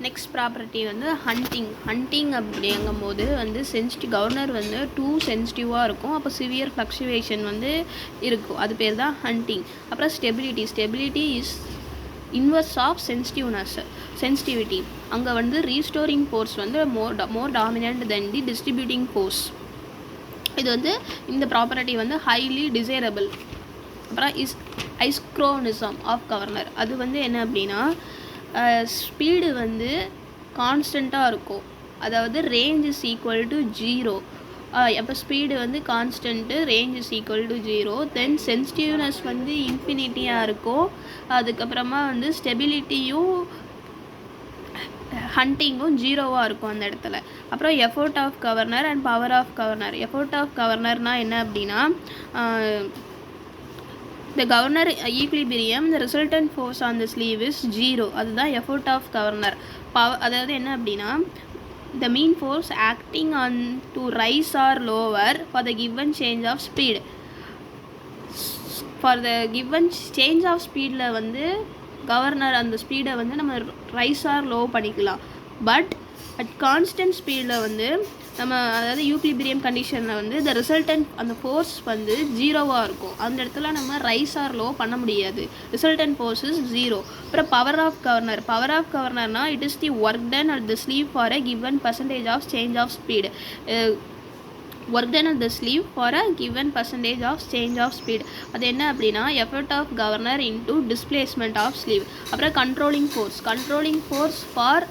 Next property வந்து hunting அப்படிங்கும்போது வந்து கவர்னர் வந்து டூ சென்சிட்டிவாக இருக்கும். அப்போ சிவியர் ஃப்ளக்சுவேஷன் வந்து இருக்கும். அது பேர் தான் ஹண்டிங். அப்புறம் stability is inverse of sensitivity. அங்கே வந்து ரீஸ்டோரிங் ஃபோர்ஸ் வந்து more dominant than the distributing force. இது வந்து இந்த ப்ராப்பர்ட்டி வந்து ஹைலி டிசைரபிள். அப்புறம் ஐஸ்க்ரோனிசம் ஆஃப் கவர்னர். அது வந்து என்ன அப்படின்னா ஸ்பீடு வந்து கான்ஸ்டண்ட்டாக இருக்கும். அதாவது ரேஞ்ச் இஸ் ஈக்குவல் டு 0. அப்போ ஸ்பீடு வந்து constant, range is equal to 0. Then sensitiveness வந்து இன்ஃபினிட்டியாக இருக்கும். அதுக்கப்புறமா வந்து ஸ்டெபிலிட்டியும் ஹண்டிங்கும் 0வாக இருக்கும் அந்த இடத்துல. அப்புறம் effort of governor and power of governor. Effort of கவர்னர்னால் என்ன அப்படின்னா the governor equilibrium, the resultant force on the sleeve is 0. அதுதான் எஃபோர்ட் ஆஃப் கவர்னர். அதாவது என்ன அப்படின்னா the mean force acting on to rise or lower for the given change of speed. for the given change of speedல வந்து governor அந்த ஸ்பீடை வந்து நம்ம rice R low பண்ணிக்கலாம். பட் அட் கான்ஸ்டன்ட் ஸ்பீடில் வந்து நம்ம அதாவது யூக்லிபிரியம் கண்டிஷனில் வந்து த ரிசல்டன்ட் அந்த ஃபோர்ஸ் வந்து 0வாக இருக்கும். அந்த இடத்துல நம்ம ரைஸ் ஆர் லோ பண்ண முடியாது. Resultant force is 0. அப்புறம் பவர் ஆஃப் கவர்னர்னா it is the work done at the sleeve for a given percentage of change of speed. Work done at the sleeve for a given percentage of change of speed. அது என்ன அப்படின்னா effort of governor into displacement of sleeve. அப்புறம் controlling force for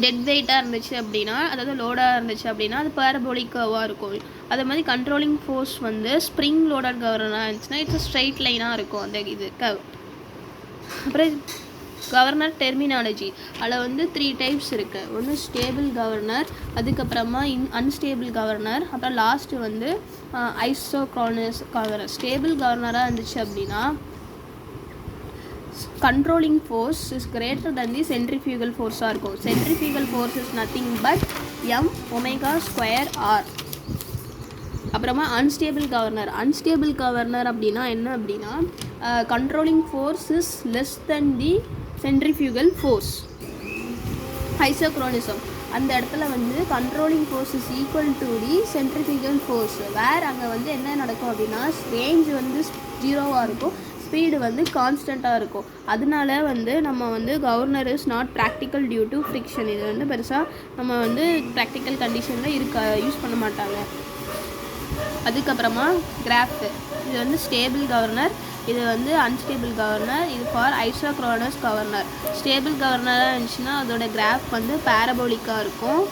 dead வெயிட்டாக இருந்துச்சு அப்படின்னா, அதாவது லோடாக இருந்துச்சு அப்படின்னா அது பேரபோலிக்காவாக இருக்கும். அதே மாதிரி கண்ட்ரோலிங் ஃபோர்ஸ் வந்து ஸ்ப்ரிங் லோடட் கவர்னராக இருந்துச்சுன்னா இட்ஸ் ஸ்ட்ரைட் லைனாக இருக்கும் அந்த இது அப்புறம் கவர்னர் டெர்மினாலஜி. அதில் வந்து 3 டைப்ஸ் இருக்குது. ஒன்று ஸ்டேபிள் கவர்னர், அதுக்கப்புறமா அன்ஸ்டேபிள் கவர்னர், அப்புறம் லாஸ்ட்டு வந்து ஐசோக்ரோனஸ் கவர்னர். ஸ்டேபிள் கவர்னராக இருந்துச்சு அப்படின்னா controlling force is greater than the centrifugal force இருக்கும். centrifugal force is nothing but m omega square r. அப்புறமா அன்ஸ்டேபிள் கவர்னர் அப்படின்னா என்ன அப்படின்னா controlling force is less than the centrifugal force. ஐசோக்ரோனிசம் அந்த இடத்துல வந்து controlling force is equal to the centrifugal force. வேறு அங்கே வந்து என்ன நடக்கும் அப்படின்னா ரேஞ்ச் வந்து 0வாக இருக்கும், ஸ்பீடு வந்து கான்ஸ்டண்ட்டாக இருக்கும். அதனால வந்து நம்ம வந்து governor is not practical due to friction. இது வந்து பெருசாக நம்ம வந்து ப்ராக்டிக்கல் கண்டிஷனில் யூஸ் பண்ண மாட்டாங்க. அதுக்கப்புறமா கிராஃப். இது வந்து ஸ்டேபிள் கவர்னர், இது வந்து அன்ஸ்டேபிள் கவர்னர். இது ஃபார் ஐசோக்ரோனஸ் கவர்னர். ஸ்டேபிள் கவர்னராக இருந்துச்சுன்னா அதோட கிராஃப் வந்து பேரபோலிக்காக இருக்கும்.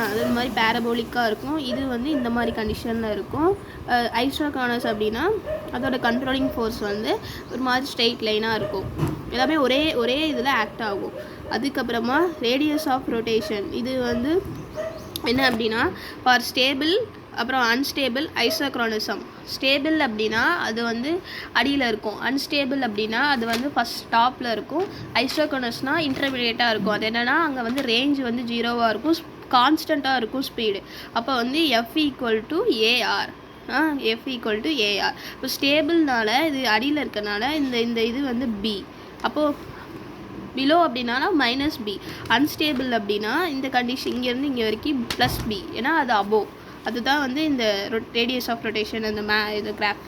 அது மாதிரி பேரபோலிக்காக இருக்கும். இது வந்து இந்த மாதிரி கண்டிஷனில் இருக்கும். ஐசோக்ரோனஸ் அப்படின்னா அதோட கண்ட்ரோலிங் ஃபோர்ஸ் வந்து ஒரு மாதிரி ஸ்ட்ரெயிட் லைனாக இருக்கும். எல்லாமே ஒரே இதில் ஆக்ட் ஆகும். அதுக்கப்புறமா ரேடியஸ் ஆஃப் ரொட்டேஷன். இது வந்து என்ன அப்படின்னா ஃபார் ஸ்டேபிள் அப்புறம் அன்ஸ்டேபிள் ஐசோக்ரோனிசம். ஸ்டேபிள் அப்படின்னா அது வந்து அடியில் இருக்கும், அன்ஸ்டேபிள் அப்படின்னா அது வந்து ஃபஸ்ட் டாப்பில் இருக்கும், ஐசோக்ரோனஸ்னால் இன்டர்மீடியேட்டாக இருக்கும். அது என்னென்னா அங்கே வந்து ரேஞ்ச் வந்து 0வாக இருக்கும், கான்ஸ்டண்ட்டாக இருக்கும் ஸ்பீடு. அப்போ வந்து F ஈக்குவல் டு ஏஆர். இப்போ ஸ்டேபிள்னால இது அடியில் இருக்கிறனால இந்த இது வந்து பி. அப்போது பிலோ அப்படின்னா -b. அன்ஸ்டேபிள் அப்படின்னா இந்த கண்டிஷன் இங்கேருந்து இங்கே வரைக்கும் +b, ஏன்னா அது அபோவ். அதுதான் வந்து இந்த ரேடியஸ் ஆஃப் ரொட்டேஷன் இந்த இது கிராஃப்.